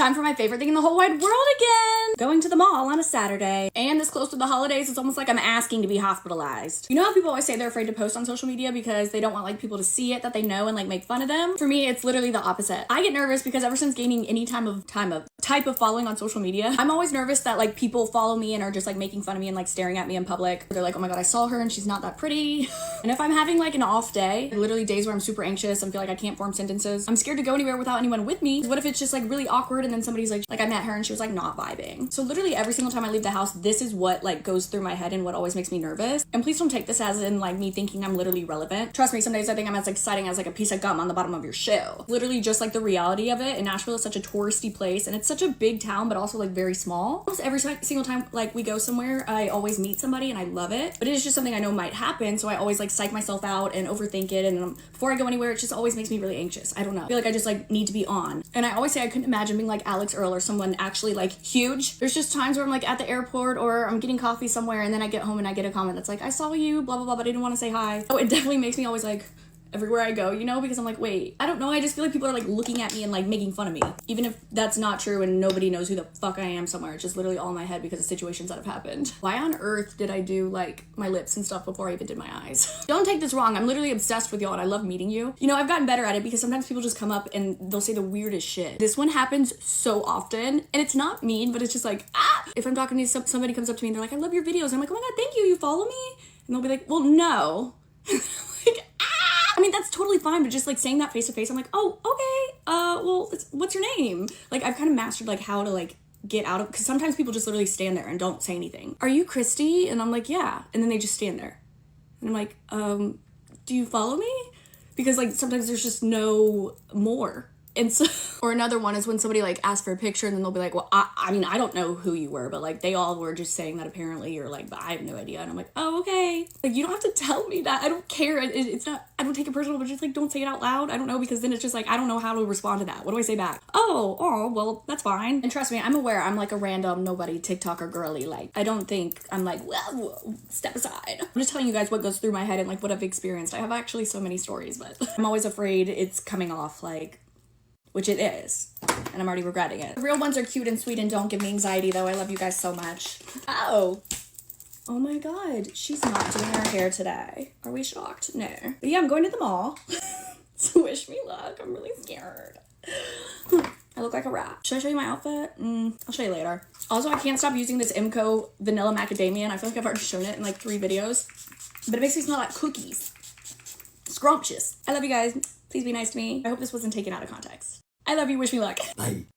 time for my favorite thing in the whole wide world again. Going to the mall on a Saturday. And this close to the holidays, it's almost like I'm asking to be hospitalized. You know how people always say they're afraid to post on social media because they don't want like people to see it that they know and like make fun of them? For me, it's literally the opposite. I get nervous because ever since gaining any type of following on social media, I'm always nervous that like people follow me and are just like making fun of me and like staring at me in public. They're like, oh my god, I saw her and she's not that pretty. And if I'm having like an off day, literally days where I'm super anxious and feel like I can't form sentences, I'm scared to go anywhere without anyone with me. What if it's just like really awkward and then somebody's like I met her and she was like not vibing? So literally every single time I leave the house, this is what like goes through my head and what always makes me nervous. And please don't take this as in like me thinking I'm literally relevant. Trust me, some days I think I'm as exciting as like a piece of gum on the bottom of your shoe. Literally just like the reality of it. And Nashville is such a touristy place and it's such a big town but also like very small. Almost every single time like we go somewhere, I always meet somebody and I love it. But it is just something I know might happen, so I always like psych myself out and overthink it, and before I go anywhere it just always makes me really anxious. I don't know. I feel like I just like need to be on. And I always say I couldn't imagine being like Alex Earl or someone actually like huge. There's just times where I'm like at the airport or I'm getting coffee somewhere and then I get home and I get a comment that's like, I saw you, blah blah blah, but I didn't want to say hi. So it definitely makes me always like everywhere I go, you know, because I'm like, wait, I don't know, I just feel like people are like looking at me and like making fun of me, even if that's not true and nobody knows who the fuck I am somewhere. It's just literally all in my head because of situations that have happened. Why on earth did I do like my lips and stuff before I even did my eyes? Don't take this wrong, I'm literally obsessed with y'all and I love meeting you. You know, I've gotten better at it because sometimes people just come up and they'll say the weirdest shit. This one happens so often and it's not mean, but it's just like, if I'm talking to somebody comes up to me and they're like, I love your videos, and I'm like, oh my god, thank you follow me? And they'll be like, well, no. Like, I mean, that's totally fine, but just like saying that face to face, I'm like, oh, okay, well, what's your name? Like, I've kind of mastered like how to like get out of, because sometimes people just literally stand there and don't say anything. Are you Christy? And I'm like, yeah. And then they just stand there. And I'm like, do you follow me? Because like sometimes there's just no more. And so, or another one is when somebody like asks for a picture and then they'll be like, well, I mean, I don't know who you were, but like they all were just saying that apparently you're like, but I have no idea. And I'm like, oh, okay. Like, you don't have to tell me that. I don't care. It's not, I don't take it personal, but just like, don't say it out loud. I don't know, because then it's just like, I don't know how to respond to that. What do I say back? Oh, well, that's fine. And trust me, I'm aware I'm like a random nobody TikToker girly. Like, I don't think I'm like, well, step aside. I'm just telling you guys what goes through my head and like what I've experienced. I have actually so many stories, but I'm always afraid it's coming off like, which it is, and I'm already regretting it. The real ones are cute and sweet and don't give me anxiety though. I love you guys so much. Oh my god, she's not doing her hair today. Are we shocked? No. But yeah, I'm going to the mall. So wish me luck. I'm really scared. I look like a rat. Should I show you my outfit? I'll show you later. Also, I can't stop using this Imco Vanilla Macadamia, and I feel like I've already shown it in like 3 videos. But it makes me smell like cookies. Scrumptious. I love you guys. Please be nice to me. I hope this wasn't taken out of context. I love you. Wish me luck. Bye.